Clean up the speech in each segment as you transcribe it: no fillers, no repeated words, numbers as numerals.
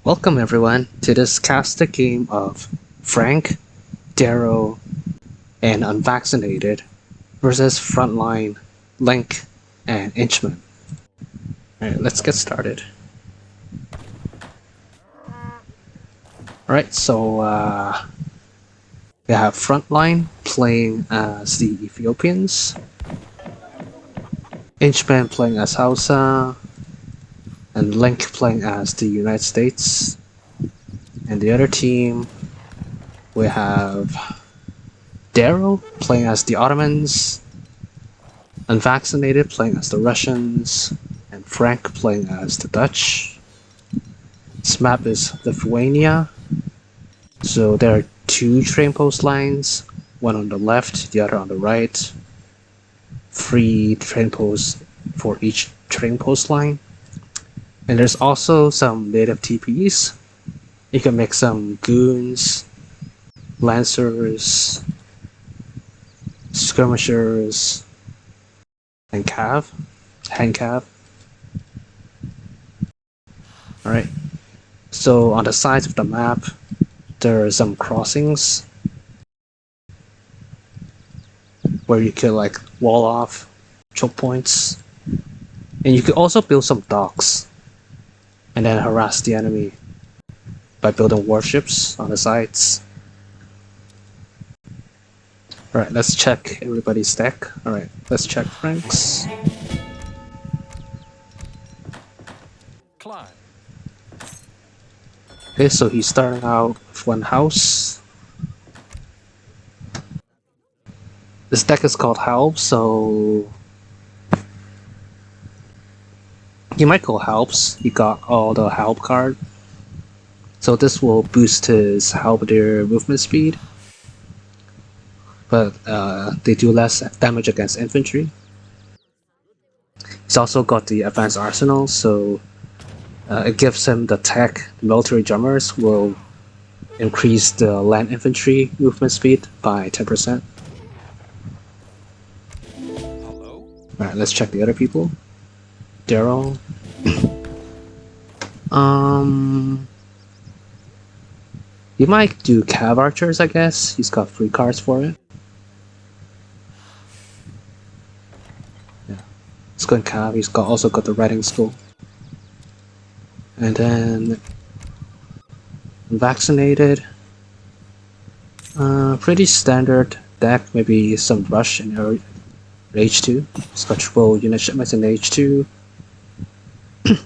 Welcome everyone to this caster game of Frank, Darrow, and UnVACcinated versus Frontline, Link, and Inchman. Alright, let's get started. Alright, so we have Frontline playing as the Ethiopians, Inchman playing as Hausa, and Link playing as the United States. And the other team, we have Darrow playing as the Ottomans, UnVACcinated playing as the Russians, and Frank playing as the Dutch. This map is Lithuania, so there are two train post lines, one on the left, the other on the right. 3 train posts for each train post line. And there's also some native TPs. You can make some goons, lancers, skirmishers, and hand cav. Alright, so on the sides of the map, there are some crossings where you can like wall off choke points. And you can also build some docks and then harass the enemy by building warships on the sides. Alright, let's check everybody's deck. Alright, let's check Frank's. Okay, so he's starting out with one house. This deck is called Help, so he might go Helps. He got all the Help card. So this will boost his halberdier movement speed. But they do less damage against infantry. He's also got the advanced arsenal, so it gives him the tech. The military drummers will increase the land infantry movement speed by 10%. Alright, let's check the other people. Darrow. He might do cav archers, I guess. He's got free cards for it. Yeah, he's going cav. He's also got the writing school. And then UnVACcinated. Pretty standard deck. Maybe some rush in H2. He's got triple unit shipments in H2.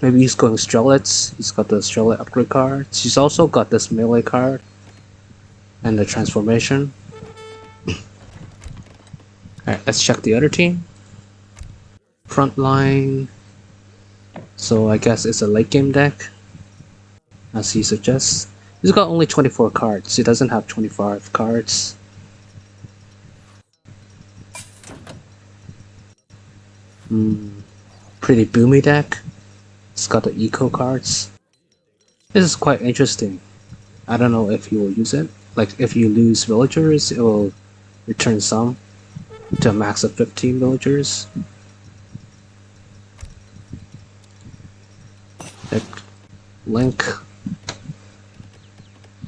Maybe he's going Strelets. He's got the Strelet upgrade cards. He's also got this melee card and the transformation. Alright, let's check the other team. Frontline. So I guess it's a late game deck, as he suggests. He's got only 24 cards. He doesn't have 25 cards. Pretty boomy deck. It's got the eco cards. This is quite interesting. I don't know if you will use it. Like if you lose villagers, it will return some to a max of 15 villagers. Deck Link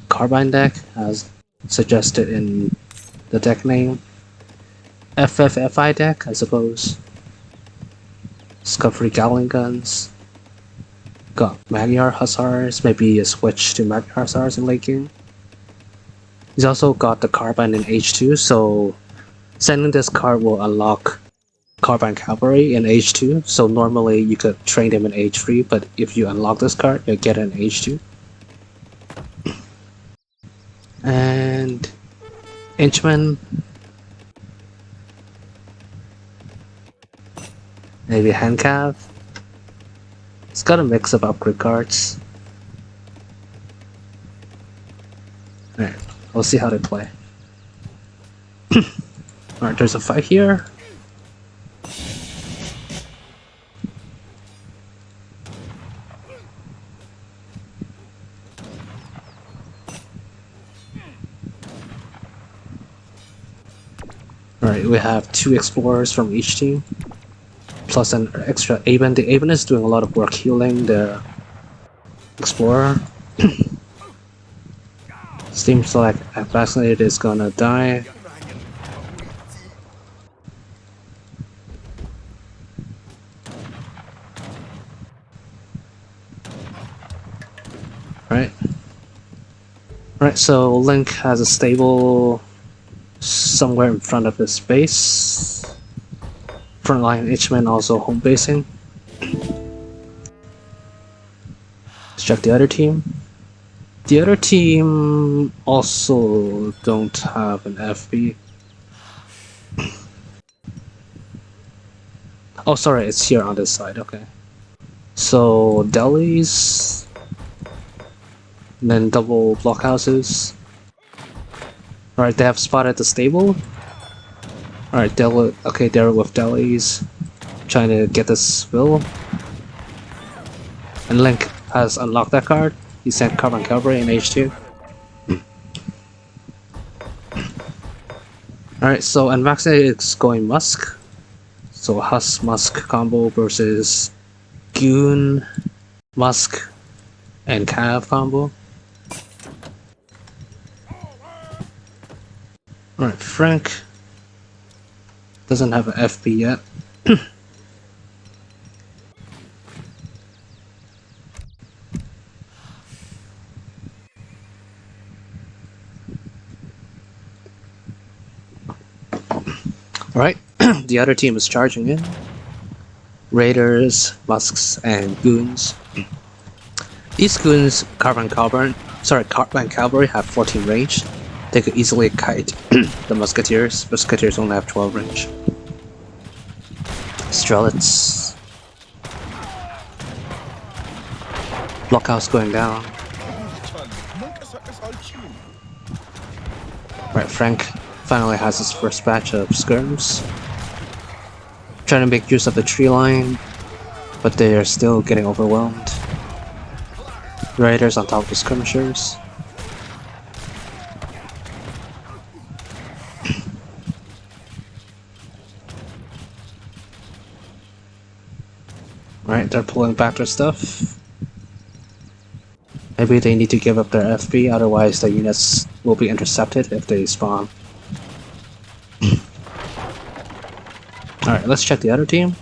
Carbine deck as suggested in the deck name. FFFI deck, I suppose. It's got free Gatling guns. Got Magyar Hussars, maybe a switch to Magyar Hussars in late game. He's also got the Carbine in H2, so sending this card will unlock Carbine Cavalry in H2, so normally you could train them in H3, but if you unlock this card, you'll get it in H2. And Inchman. Maybe hand cav. It's got a mix of upgrade cards. Alright, we'll see how they play. Alright, there's a fight here. Alright, we have 2 explorers from each team. Plus an extra Aben. The Aben is doing a lot of work healing the explorer. Seems like UnVACcinated is gonna die. Right. Right, so Link has a stable somewhere in front of his base. Frontline Inchman also home basing. Let's check the other team. The other team also don't have an FB. Oh, sorry, it's here on this side, okay. So, delis, and then double blockhouses. Alright, they have spotted the stable. Alright, Darrow with delis, trying to get this will. And Link has unlocked that card. He sent Carbon Cavalry in H2. Alright, so UnVACcinated is going Musk. So Husk Musk combo versus Goon, Musk, and Cav combo. Alright, Frank doesn't have an FP yet. Alright, the other team is charging in. Raiders, Musks, and Goons. These Goons, Carbon Cavalry have 14 range. They could easily kite the Musketeers. Musketeers only have 12 range. Strelets. Blockhouse going down. Right, Frank finally has his first batch of skirms. Trying to make use of the tree line, but they are still getting overwhelmed. Raiders on top of the skirmishers. Right, they're pulling back their stuff. Maybe they need to give up their FB, otherwise the units will be intercepted if they spawn. Alright, let's check the other team.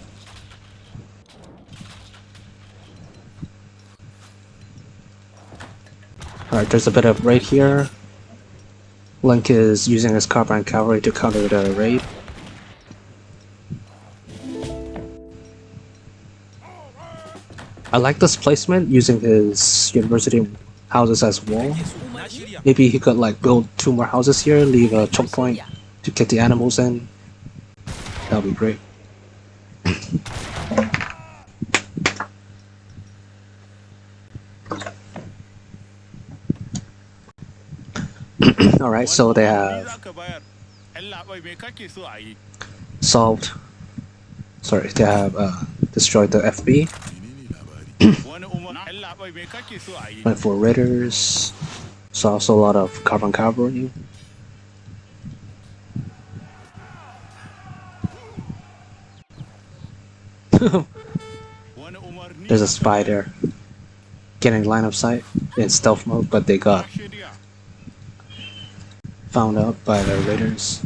Alright, there's a bit of raid here. Link is using his Carbine Cavalry to counter the raid. I like this placement, using his university houses as wall. Maybe he could like build 2 more houses here, leave a choke point to get the animals in. That would be great. Alright, so they have solved. Sorry, they have destroyed the FB. Went for Raiders. Saw also a lot of Carbon Cavalry. There's a spider getting line of sight in stealth mode, but they got found out by the Raiders.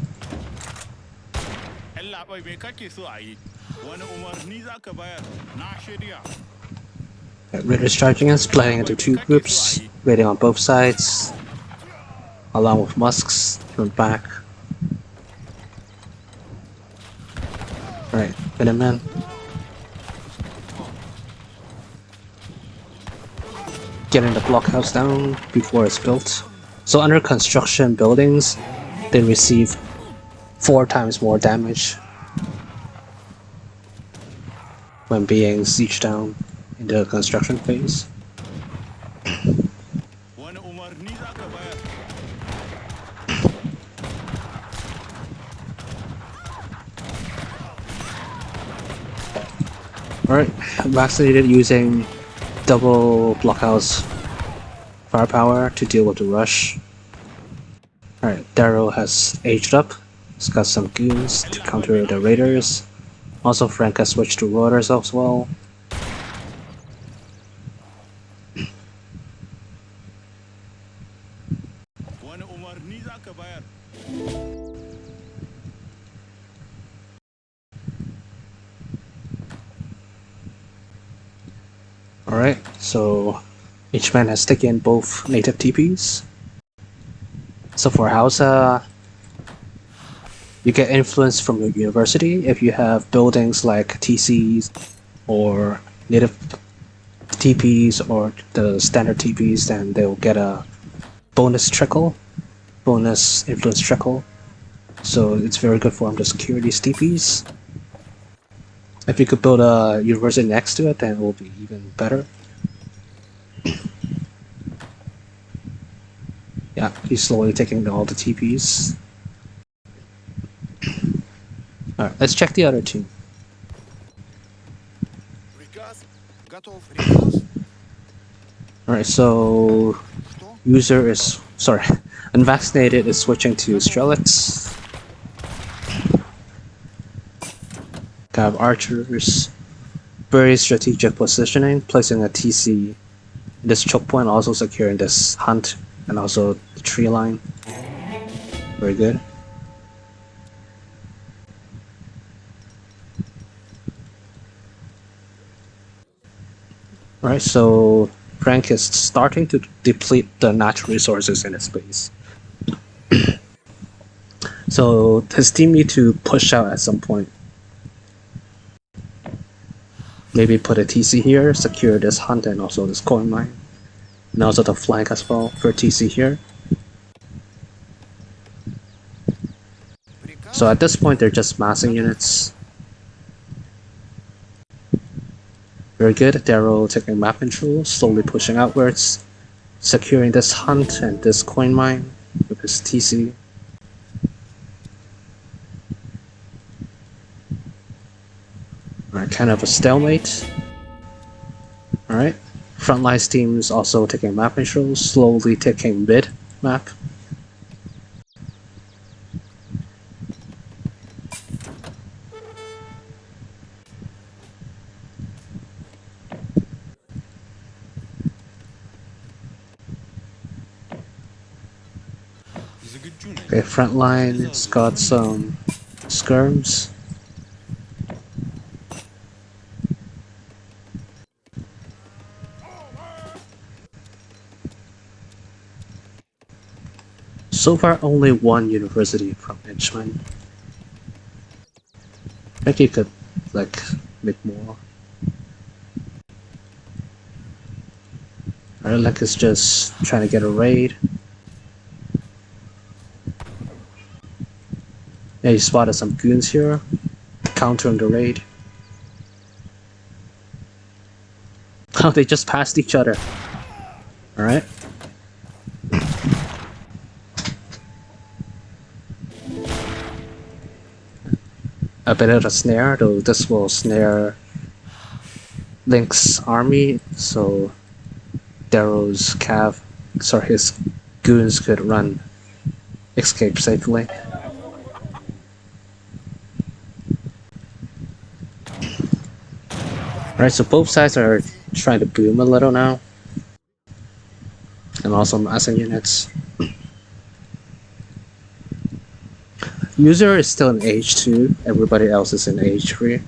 Raiders charging in, splitting into 2 groups, raiding on both sides, along with Musks from back. Alright, Minutemen. Getting the blockhouse down before it's built. So under construction buildings, they receive 4 times more damage when being sieged down in the construction phase. Alright, vaccinated using double blockhouse firepower to deal with the rush. Alright, Darrow has aged up. He's got some goons to counter the raiders. Also, Frank has switched to rollers as well. Alright, so Inchman has taken both native TPs. So for Hausa, you get influence from your university. If you have buildings like TCs or native TPs or the standard TPs, then they'll get a bonus influence trickle. So it's very good for them to secure these TPs. If you could build a university next to it, then it will be even better. Yeah, he's slowly taking all the TPs. Alright, let's check the other team. Alright, so user is UnVACcinated is switching to Strelix. Got archers, very strategic positioning, placing a TC in this choke point, also securing this hunt and also the tree line. Very good. Alright, so Frank is starting to deplete the natural resources in his base. So his team need to push out at some point. Maybe put a TC here, secure this hunt and also this coin mine. And also the flank as well for TC here. So at this point they're just massing units. Very good, Darrow taking map control, slowly pushing outwards, securing this hunt and this coin mine with his TC. Alright, kind of a stalemate. Alright, Frontline's team is also taking map control, slowly taking mid map. Okay, Frontline's got some skirms. So far, only one university from Inchman. I think you could, like, make more. Arlek is just trying to get a raid. Yeah, he spotted some goons here, countering the raid. Oh, they just passed each other. Alright. A bit of a snare, though this will snare Link's army, so Darrow's his goons could escape safely. Alright, so both sides are trying to boom a little now. And also massing units. User is still in age 2, everybody else is in age 3.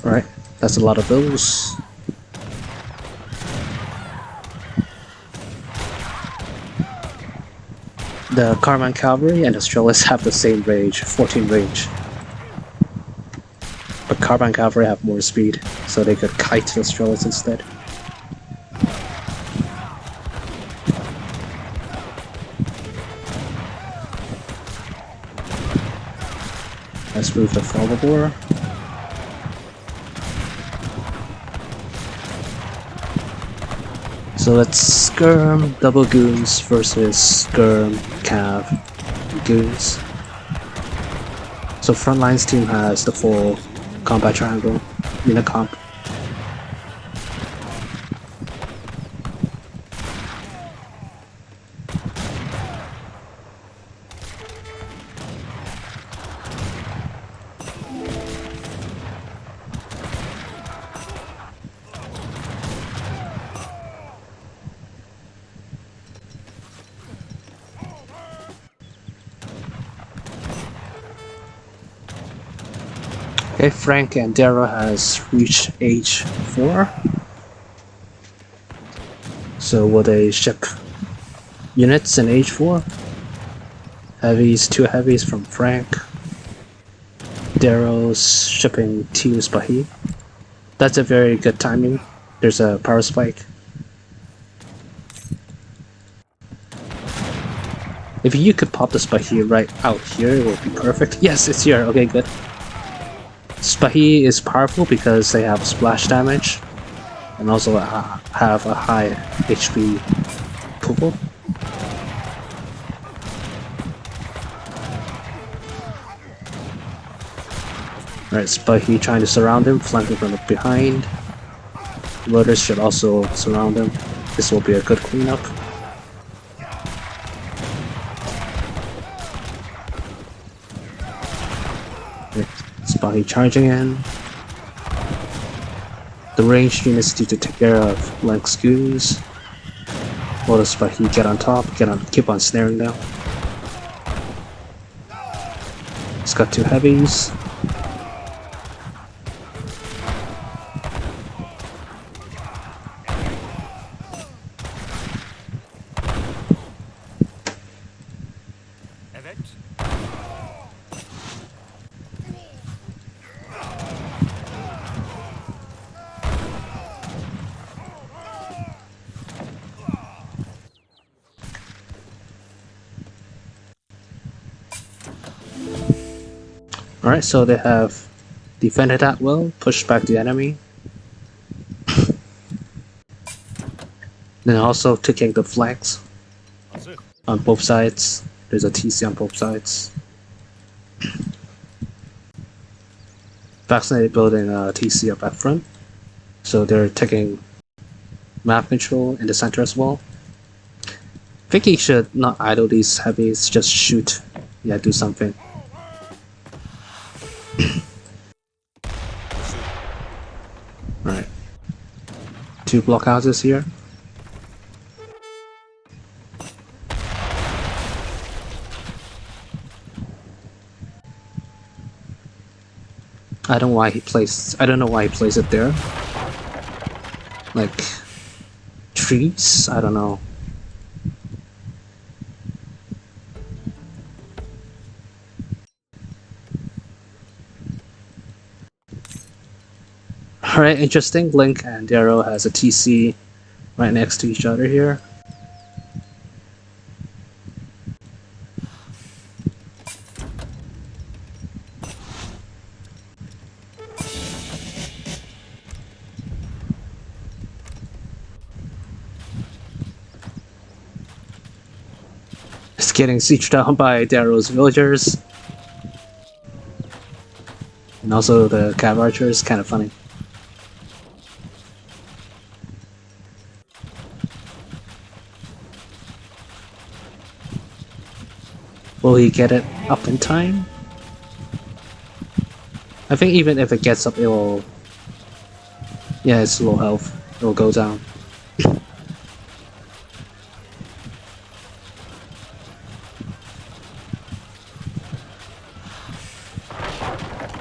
Alright, that's a lot of those. The Carman Cavalry and the Strellists have the same range, 14 range. But Carman Cavalry have more speed, so they could kite the Strellists instead. Let's move the Follower. So let's skirm double goons versus skirm cav goons. So Frontline's team has the full combat triangle, unicomp. Okay, Frank and Darrow has reached age 4. So will they ship units in age 4? Heavies, 2 heavies from Frank. Darrow's shipping Team Spahi. That's a very good timing. There's a power spike. If you could pop the Spahi right out here, it would be perfect. Yes, it's here. Okay, good. Spahi is powerful because they have splash damage and also have a high HP pool. Alright, Spahi trying to surround him, flanking from behind. Motors should also surround him. This will be a good cleanup. Spahi charging in. The ranged units need to take care of Lank's goons. While the Spahi get on top, keep on snaring them. He's got 2 heavies. Alright, so they have defended that well, pushed back the enemy. Then also taking the flanks on both sides. There's a TC on both sides. Vaccinated building a TC up at front. So they're taking map control in the center as well. I think he should not idle these heavies, just shoot. Yeah, do something. Right. 2 blockhouses here. I don't know why he placed it there. Like trees? I don't know. Alright, interesting. Link and Darrow has a TC right next to each other here. It's getting sieged down by Darrow's villagers. And also the cav archers, kind of funny. Will he get it up in time? I think even if it gets up, it will... Yeah, it's low health. It will go down.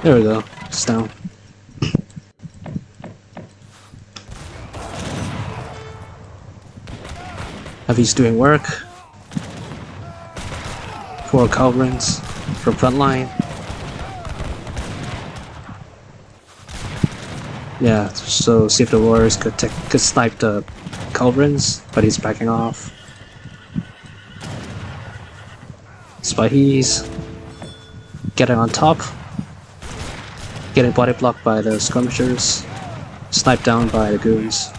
There we go. It's down. Heavy's doing work. 4 culverins from Frontline. Yeah, so see if the warriors could snipe the culverins, but he's backing off. Spahi's getting on top. Getting body blocked by the skirmishers. Sniped down by the goons.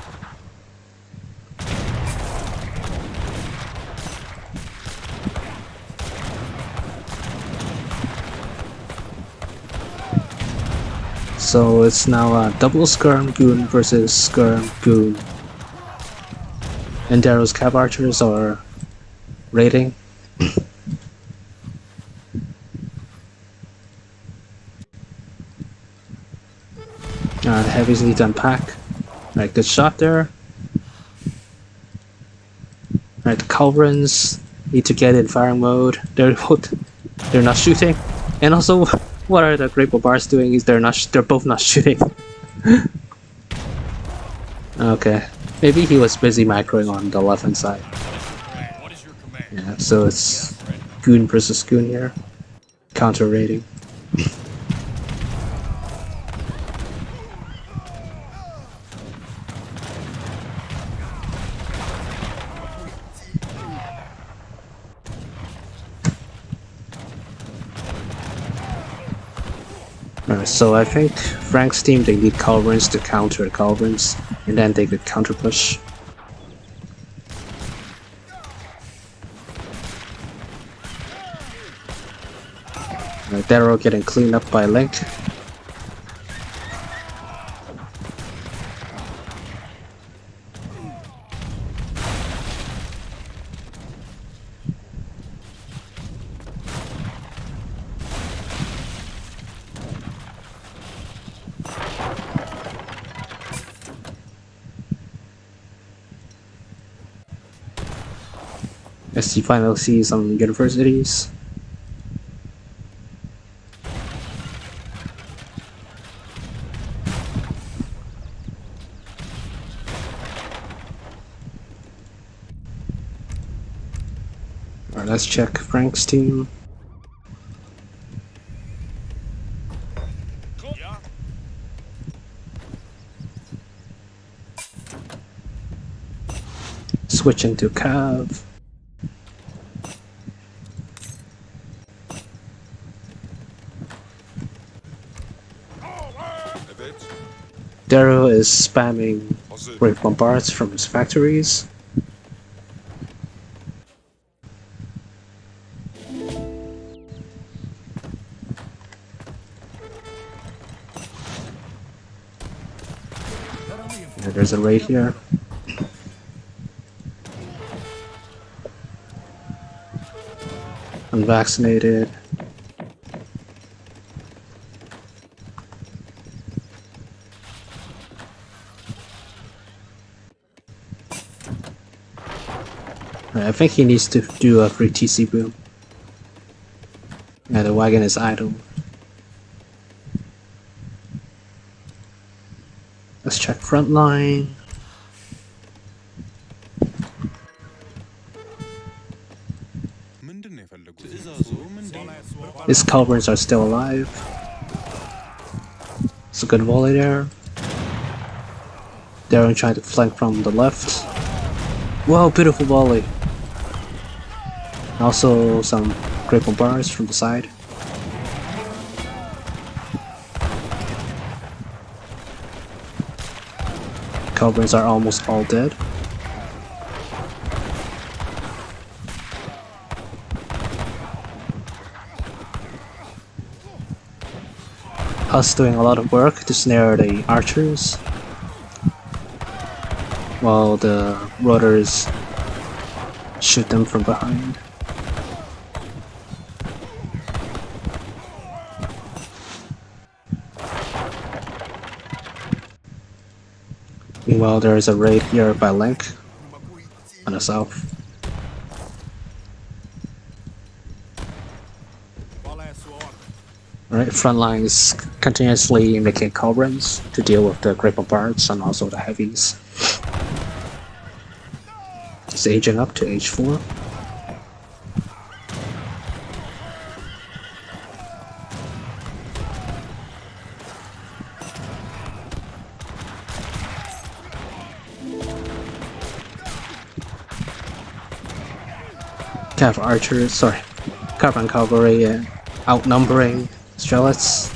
So it's now a double skirm goon versus skirm goon. And Darrow's cav archers are raiding. The heavies need to unpack. Right, good shot there. Right, the culverins need to get in firing mode. They're not shooting. And also, What are the Great Barbars doing? Is they're both not shooting. Okay. Maybe he was busy macroing on the left hand side. Yeah, so it's Goon versus Goon here. Counter rating. Alright, so I think Frank's team, they need Culverins to counter Culverins, and then they could counter push. Darrow getting cleaned up by Link. As you finally see some universities. Alright, let's check Frank's team. Switching to Cav. Darrow is spamming Great Bombards from his factories. Yeah, there's a raid here. UnVACcinated. I think he needs to do a free TC boom. Yeah, the wagon is idle. Let's check Frontline. His Culverins are still alive. It's a good volley there. Darrow trying to flank from the left. Wow, beautiful volley. Also some Great Bombars from the side. Culverins are almost all dead. Us doing a lot of work to snare the archers, while the rotors shoot them from behind. Meanwhile, there is a raid here by Link on the south. Alright, Frontline is continuously making Culverins to deal with the Great Bombards and also the heavies. It's aging up to H4. Cav archers, sorry, Cav cavalry outnumbering Strelets.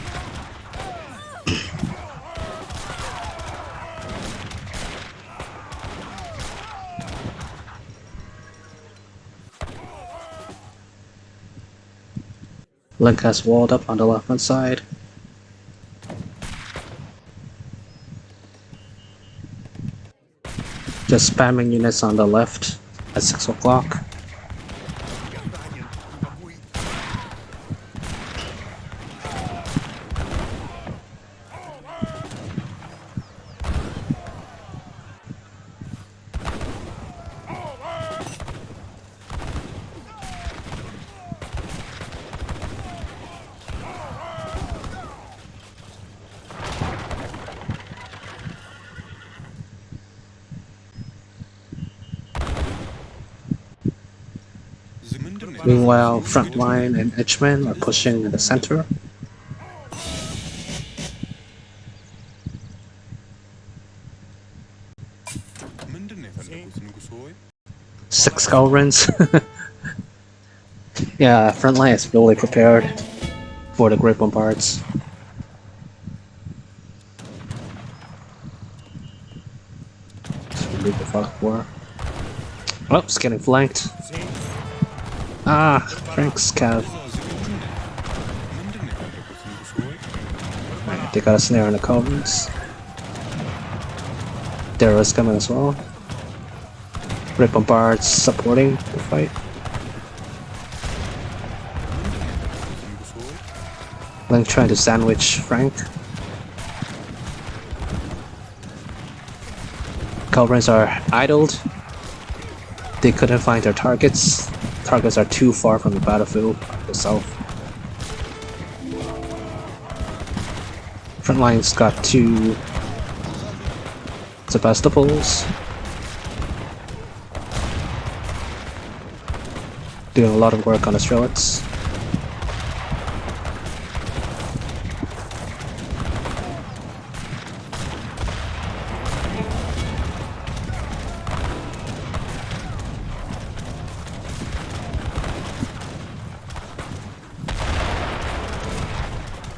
Link has walled up on the left hand side. Just spamming units on the left at 6 o'clock. Meanwhile, Frontline and Inchman are pushing in the center. Six Skulrins. Yeah, Frontline is really prepared for the Great Bombards. Leave the fuck war. Oh, it's getting flanked. Ah, Frank's cav. Alright, they got a snare on the Culverins. Darrow's coming as well. Great Bombards supporting the fight. Link trying to sandwich Frank. Culverins are idled. They couldn't find their targets. Targets are too far from the battlefield to the south. Frontline's got two Sebastopols. Doing a lot of work on the Strelets.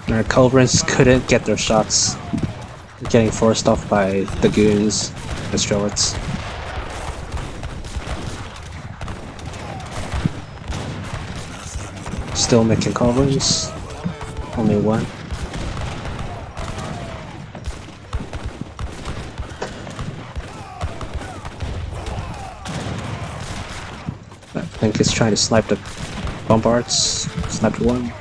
Our Culverins couldn't get their shots. They're getting forced off by the goons, the Strelets. Still making Culverins. Only one. I think he's trying to snipe the Bombards. Sniped one.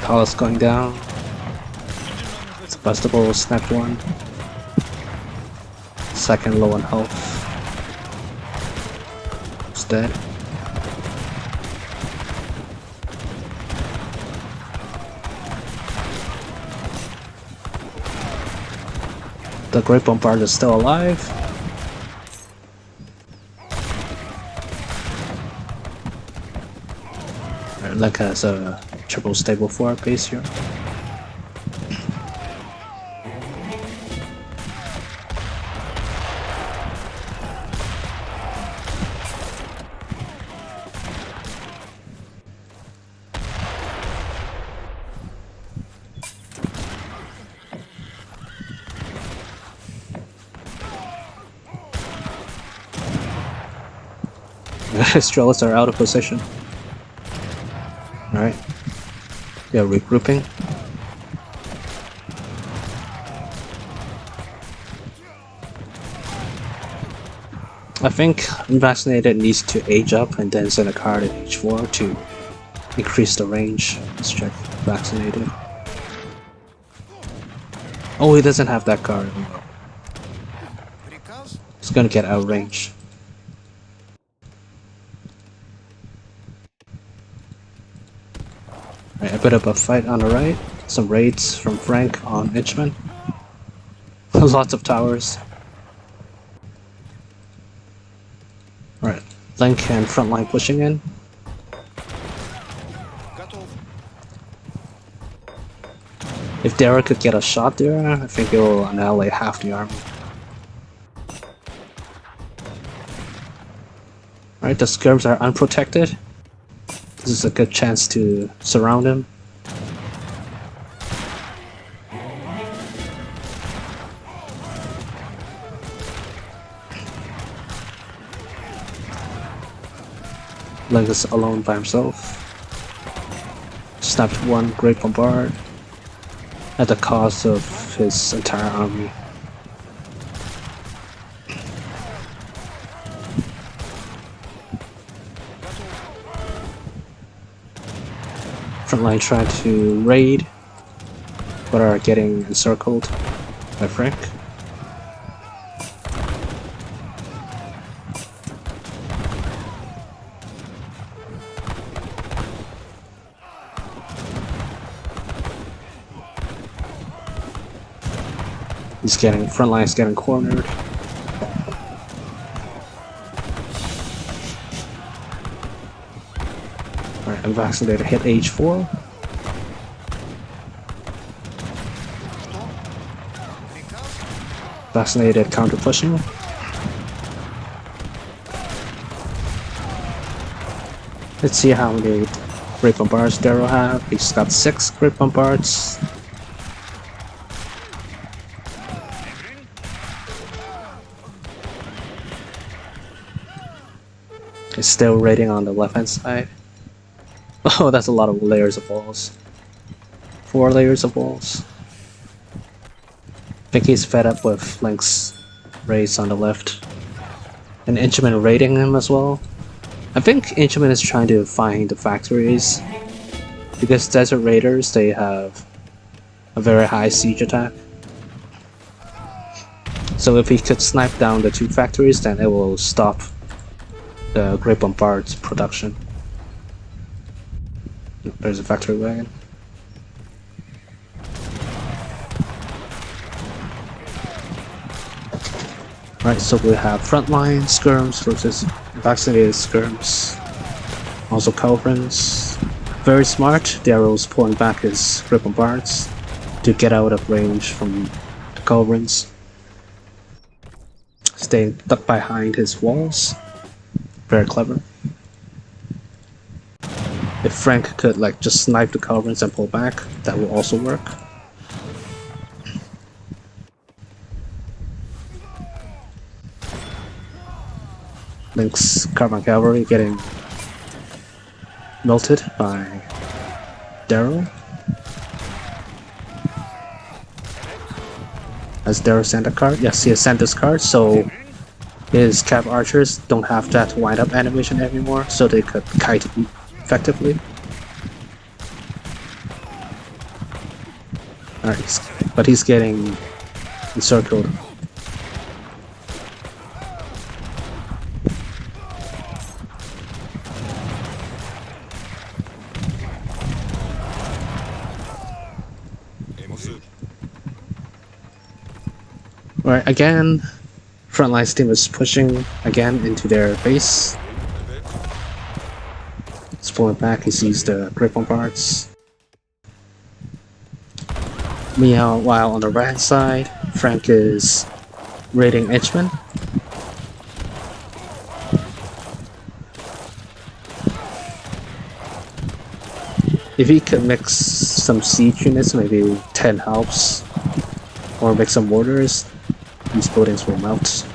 Hollis going down. Sebastopol snapped one. Second low on health. It's dead. The Great Bombard is still alive. Link has a triple stable 4 base here. Strelets are out of position. Alright. Yeah, regrouping. I think UnVACcinated needs to age up and then send a card at H4 to increase the range. Let's check Vaccinated. Oh, he doesn't have that card. He's gonna get out of range. Right, a bit of a fight on the right. Some raids from Frank on Inchman. Lots of towers. Alright, Link and Frontline pushing in. If Darrow could get a shot there, I think it will annihilate half the army. Alright, the skirms are unprotected. This is a good chance to surround him. Link is alone by himself. Snapped one Great Bombard at the cost of his entire army. Frontline trying to raid. but are getting encircled by Frank. Frontline's getting cornered. Alright, UnVACcinated hit H4. UnVACcinated counter pushing. Let's see how many Great Bombards Darrow have. He's got 6 Great Bombards. He's still raiding on the left hand side. Oh, that's a lot of layers of walls. 4 layers of walls. I think he's fed up with Link's raids on the left. And Inchman raiding him as well. I think Inchman is trying to find the factories. Because Desert Raiders, they have a very high siege attack. So if he could snipe down the 2 factories, then it will stop the Great Bombard's production. There's a factory wagon. Alright, so we have Frontline skirms versus UnVACcinated skirms. Also culverins. Very smart, Darrow's pulling back his Great Bombards to get out of range from the culverins. Staying stuck behind his walls. Very clever. If Frank could like just snipe the culverins and pull back, that will also work. Link's Caravan Cavalry getting melted by Darrow. Has Darrow sent a card? Yes, he has sent this card, so his Cav Archers don't have that wind up animation anymore, so they could kite effectively. Alright, but he's getting encircled. Alright, again, Frontline's team is pushing again into their base. He's pulling back, he sees the Great Bombards. Meanwhile, on the right hand side, Frank is raiding Inchman. If he could mix some siege units, maybe 10 helps, or make some mortars, these buildings will melt.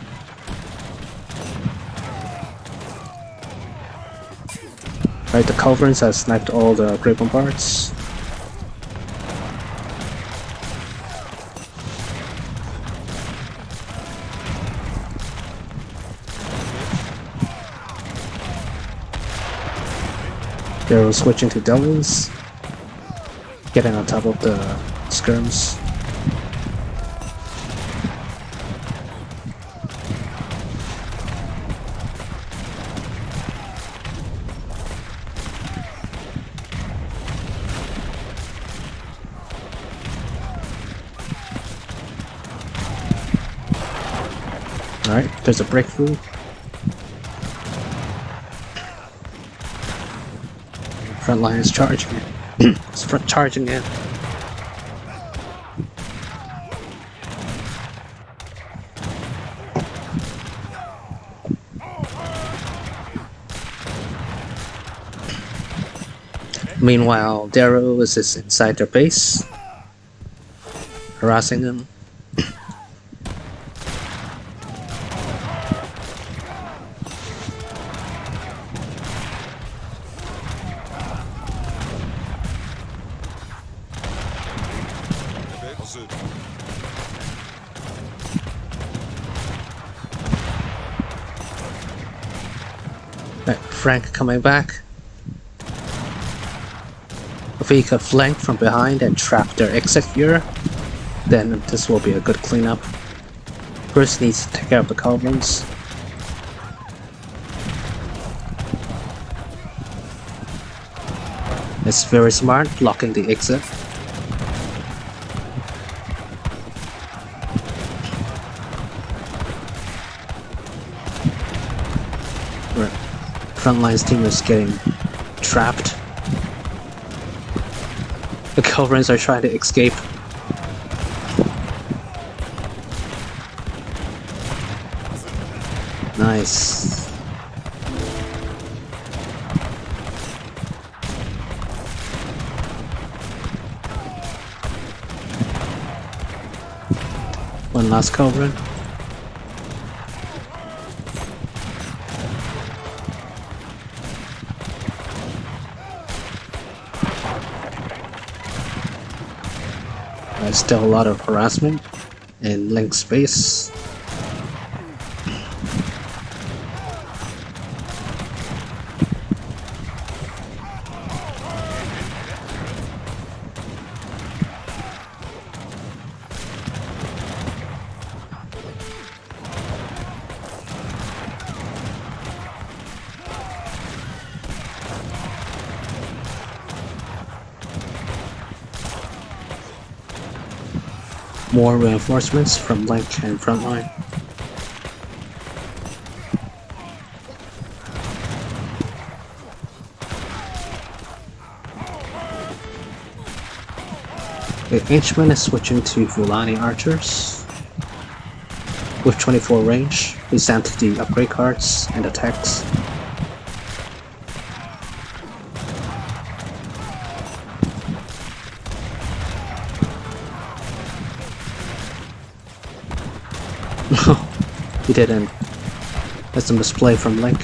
Right, the culverins has sniped all the Great Bombards. They're switching to Delvins, getting on top of the skirms. Alright, there's a breakthrough. Frontline is charging it. It's charging in. Meanwhile, Darrow is inside their base, harassing them. Frank coming back. If we could flank from behind and trap their exit here, then this will be a good cleanup. First needs to take care of the culverins. It's very smart, blocking the exit. Frontline's team is getting trapped. The culverins are trying to escape. Nice. One last culverin. There's still a lot of harassment in link space. More reinforcements from Link and Frontline. The Inchman is switching to Lithuania archers. With 24 range, we sent the upgrade cards and attacks. He didn't. That's a misplay from Link.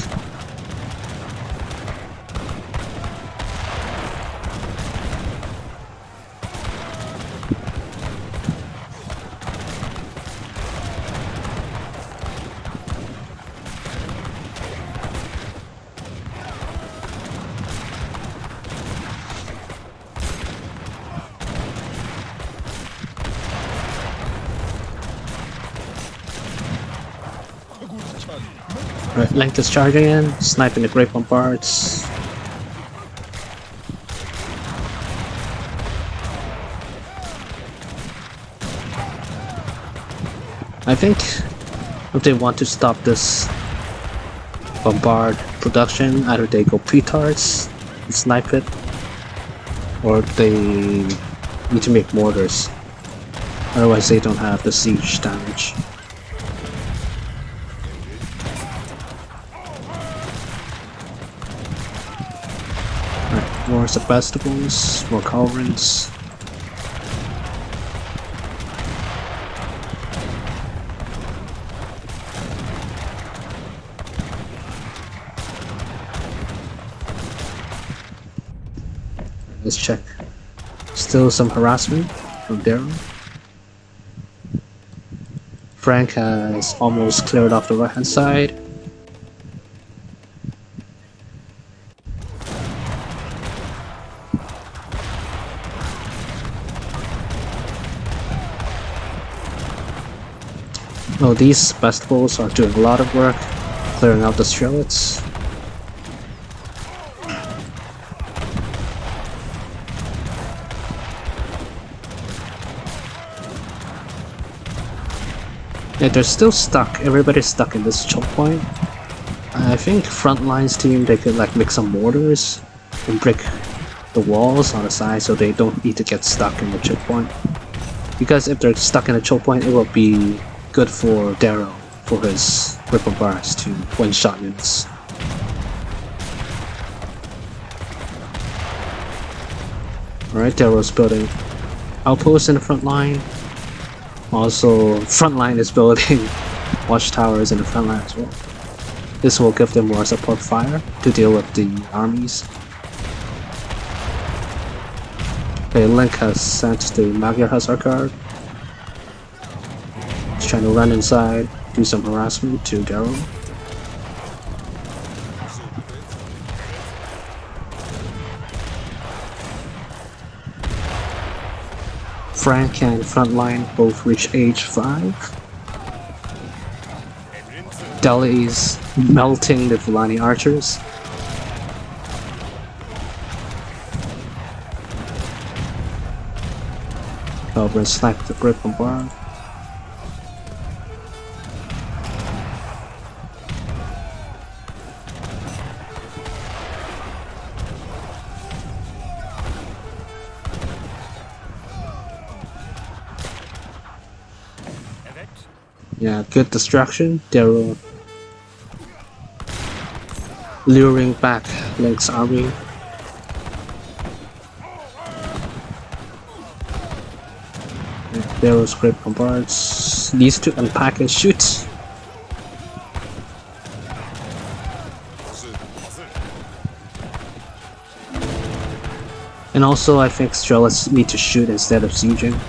Right, Link is charging in, sniping the Great Bombards. I think if they want to stop this bombard production, either they go petards and snipe it, or they need to make mortars. Otherwise they don't have the siege damage. More Sebastians, more culverins. Let's check. Still some harassment from Darrow. Frank has almost cleared off the right hand side. Oh, these festivals are doing a lot of work, clearing out the strelets. Yeah, they're still stuck. Everybody's stuck in this choke point. I think Frontline's team, they could like make some mortars and break the walls on the side so they don't need to get stuck in the choke point. Because if they're stuck in a choke point, it will be good for Darrow for his ripple bars to one-shot units. Alright, Darrow's building outposts in the front line. Also, Frontline is building watchtowers in the front line as well. This will give them more support fire to deal with the armies. Okay, Link has sent the Magyar Hussar Guard. He's trying to run inside, do some harassment to Darrow. Frank and Frontline both reach age 5. Delhi is melting the Lithuania archers. Cobra slapped the grip on bar. Yeah, good distraction. Darrow luring back Link's army. Darrow's great bombards needs to unpack and shoot. And also I think Strelets need to shoot instead of sieging.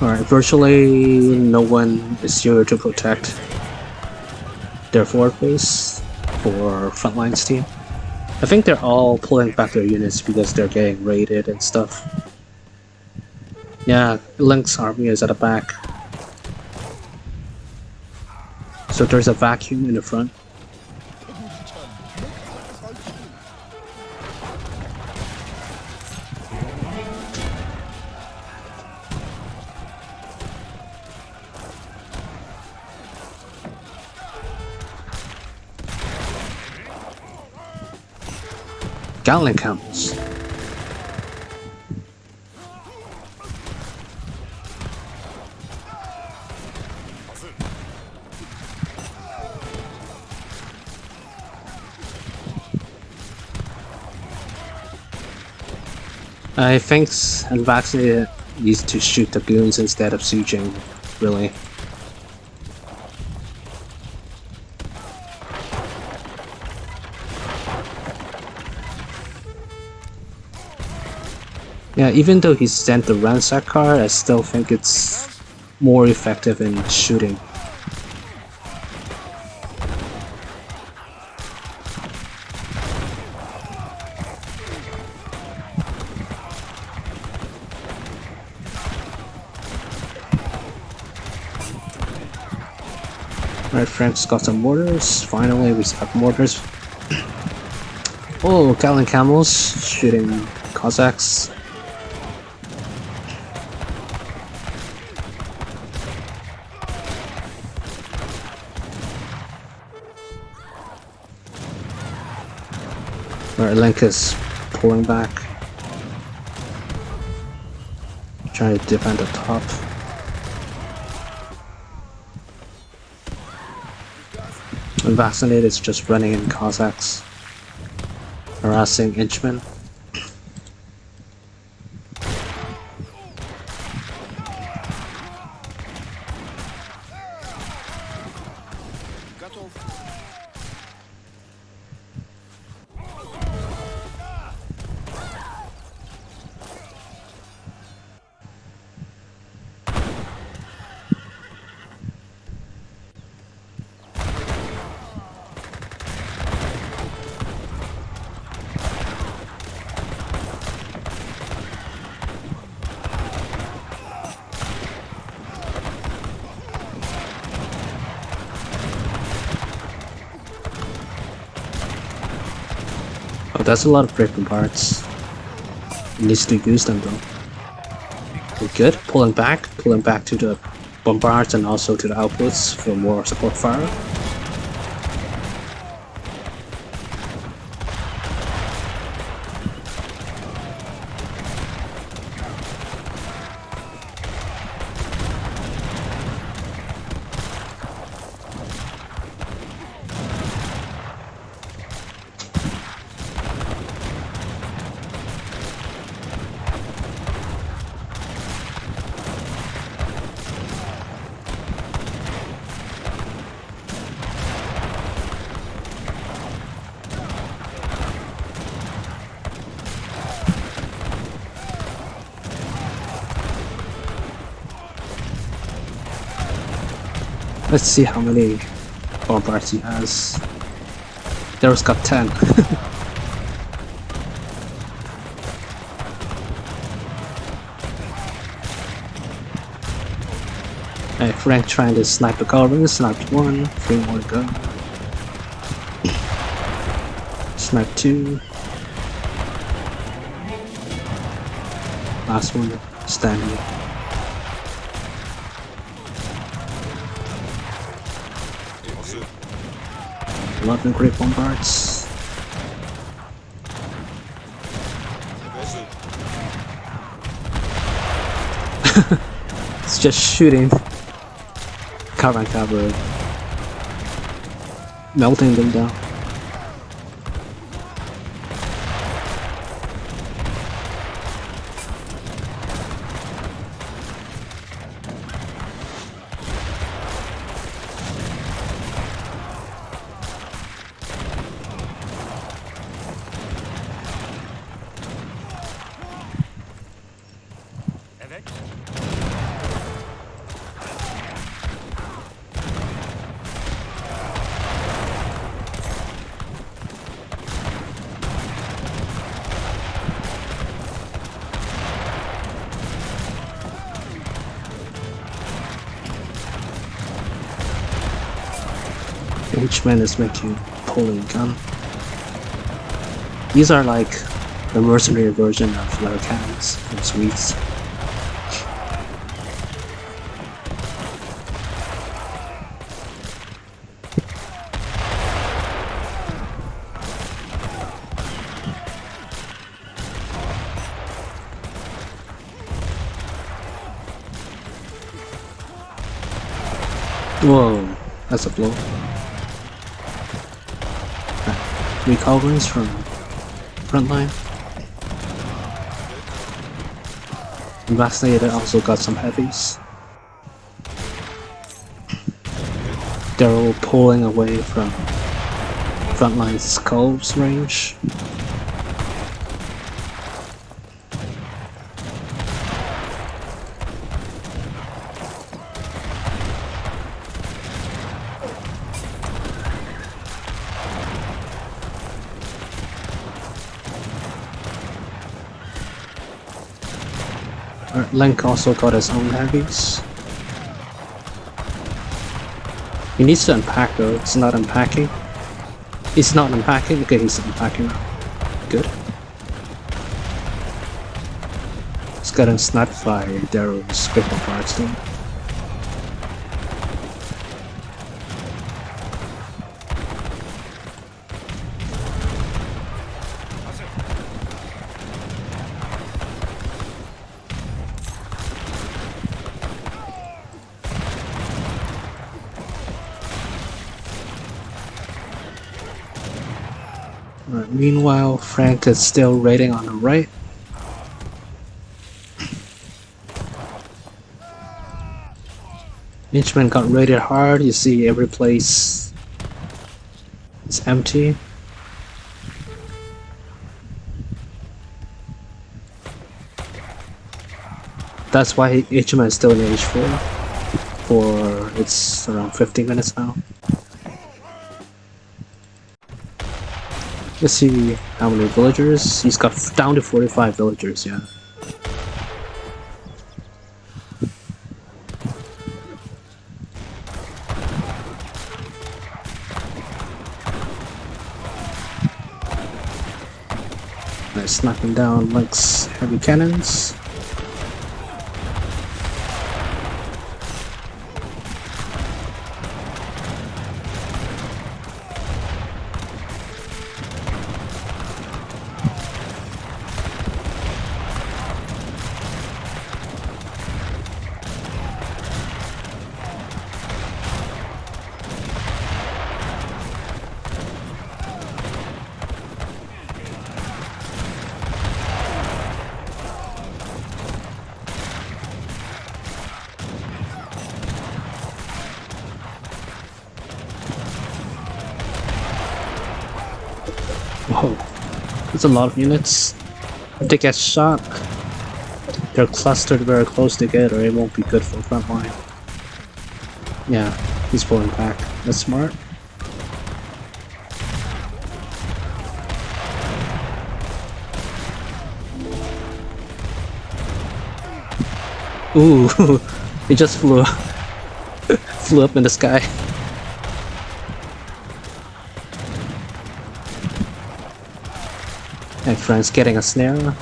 Alright, virtually no one is here to protect their forward base for Frontline's team. I think they're all pulling back their units because they're getting raided and stuff. Yeah, Link's army is at the back. So there's a vacuum in the front. Gatling camels. I think UnVACcinated needs to shoot the goons instead of sieging, really. Yeah, even though he sent the ransack card, I still think it's more effective in shooting. Alright, Frank's got some mortars. Finally, we have mortars. Oh, Gatling camels shooting Cossacks. Alright, Link is pulling back. Trying to defend the top. UnVACcinated is just running in Cossacks, harassing Inchman. Oh, that's a lot of breaking parts. He needs to use them though. We're good. Pulling back to the bombards and also to the outputs for more support fire. Let's see how many bombards he has. Darrow's got 10. Hey, Frank trying to snipe the cover, sniped 1, 3 more to go. Snipe 2. Last one, standing. Love the great bombards. It's just shooting. Cover and cover. Melting them down. Inchman is making pulling gun. These are like the mercenary version of letter cannons from Swedes. Whoa, that's a blow. Recoveries from Frontline. UnVACcinated also got some heavies. Darrow pulling away from Frontline's skulls range. Link also got his own heavies. He needs to unpack though, it's not unpacking. He's not unpacking, okay, he's unpacking now. Good. He's getting sniped by Darrow's critical parts team. Meanwhile, Frank is still raiding on the right. Inchman got raided hard, you see every place is empty. That's why Inchman is still in H4 for it's around 15 minutes now. Let's see how many villagers. He's got down to 45 villagers, yeah. Nice, knocking down Link's heavy cannons. Whoa, that's a lot of units. If they get shot, they're clustered very close together, it won't be good for Frontline. Yeah, he's pulling back. That's smart. Ooh, he just flew flew up in the sky. And Frank's getting a snare.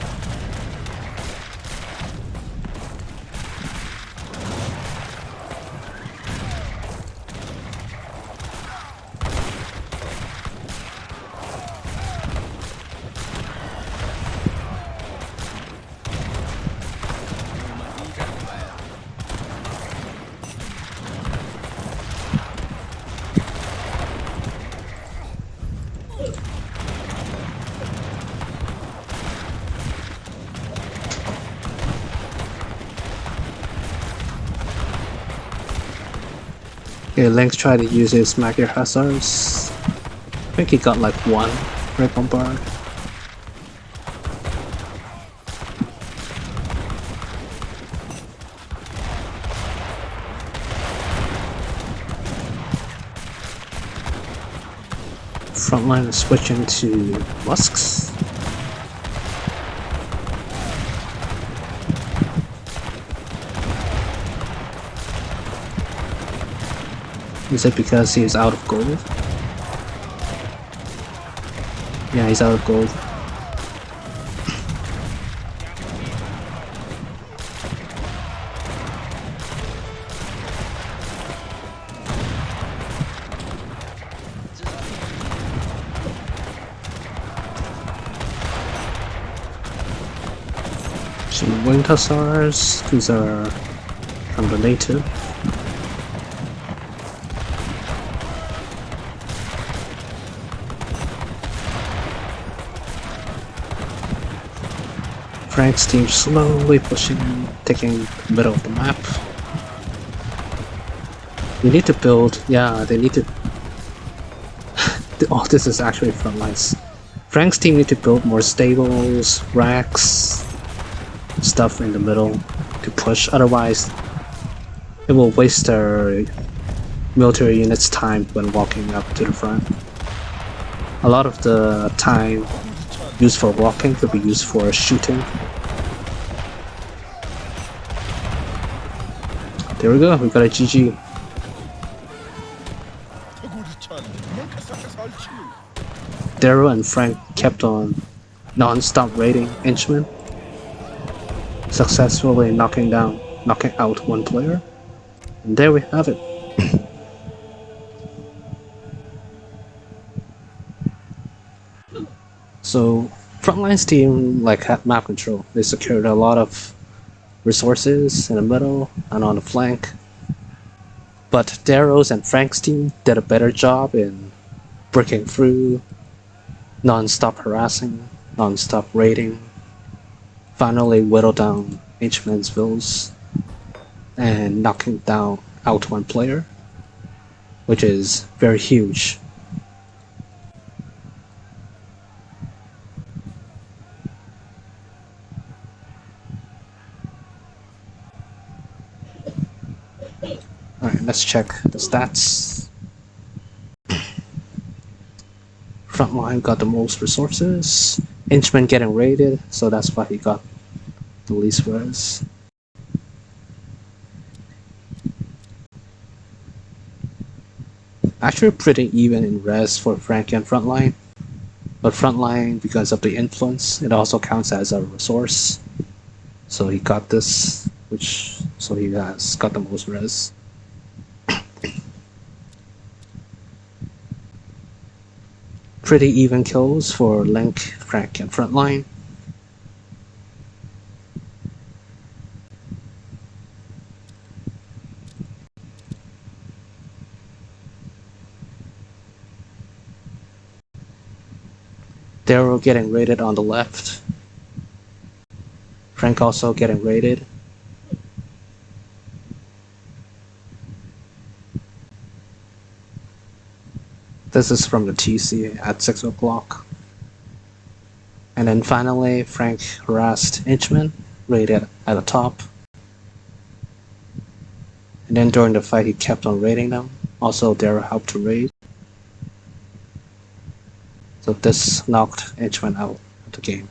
Okay, Lynx tried to use his Magic Hussars. I think he got like one right bombard. Frontline is switching to Musks. Is it because he's out of gold? Yeah, he's out of gold. Some Winged Hussars, these are from the native. Frank's team slowly pushing, taking the middle of the map. We need to build, yeah, they need to... oh, this is actually Frontlines. Frank's team need to build more stables, racks, stuff in the middle to push, otherwise it will waste their military units' time when walking up to the front. A lot of the time used for walking could be used for shooting. There we go, we got a GG. Darrow and Frank kept on non-stop raiding Inchman, successfully knocking out one player. And there we have it. So Frontline's team had map control. They secured a lot of resources in the middle and on the flank. But Darrow's and Frank's team did a better job in breaking through, non-stop harassing, non-stop raiding, finally whittle down Inchman's villas and knocking out one player, which is very huge. Alright, let's check the stats. Frontline got the most resources. Inchman getting raided, so that's why he got the least res. Actually pretty even in res for Frank and Frontline. But Frontline, because of the influence, it also counts as a resource. So he got this, so he has got the most res. Pretty even kills for Link, Frank, and Frontline. Darrow getting raided on the left. Frank also getting raided. This is from the TC at 6 o'clock. And then finally, Frank harassed Inchman, raided at the top. And then during the fight, he kept on raiding them. Also, Darrow helped to raid. So this knocked Inchman out of the game.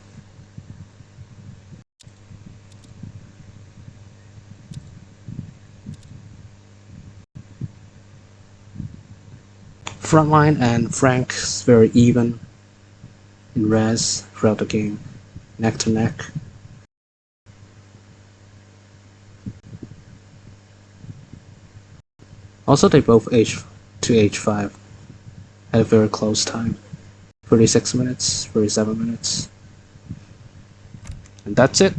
Frontline and Frank is very even in res throughout the game, neck to neck. Also, they both to H5 at a very close time. 36 minutes, 37 minutes. And that's it.